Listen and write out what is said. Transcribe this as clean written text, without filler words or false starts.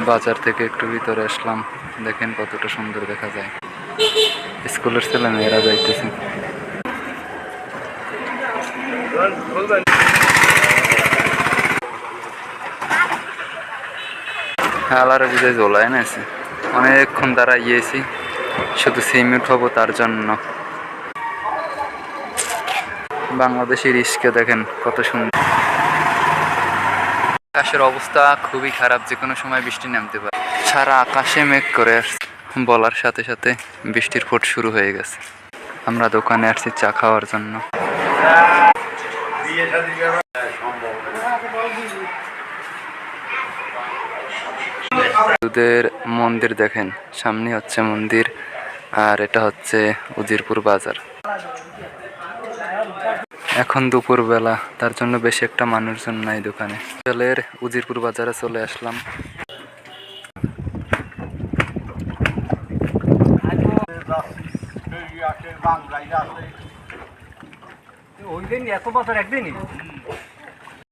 বাজার থেকে একটু ভিতরে আসলাম, দেখেন কতটা সুন্দর দেখা যায়। স্কুলের ছেলে মেয়েরা যাইতেছে। হালার বুঝে জ্বলায় না আছে, অনেকক্ষণ দাঁড়াইয়েছি শুধু সিম উঠাবো তার জন্য। বাংলাদেশের রিস্কে দেখেন কত সুন্দর। আকাশের অবস্থা খুবই খারাপ, যে কোনো সময় বৃষ্টি নামতে পারে। সারা আকাশে মেঘ করে আসছে, বলার সাথে সাথে বৃষ্টির ফোঁট শুরু হয়ে গেছে। আমরা দোকানে আসছি চা খাওয়ার জন্য। দুধের মন্দির দেখেন, সামনে হচ্ছে মন্দির, আর এটা হচ্ছে উজিরপুর বাজার। এখন দুপুর বেলা, তার জন্য বেশি একটা মানুষজন নাই দোকানে। চলের উজিরপুর বাজারে চলে আসলাম। ওই দিন এত বছর একদিনই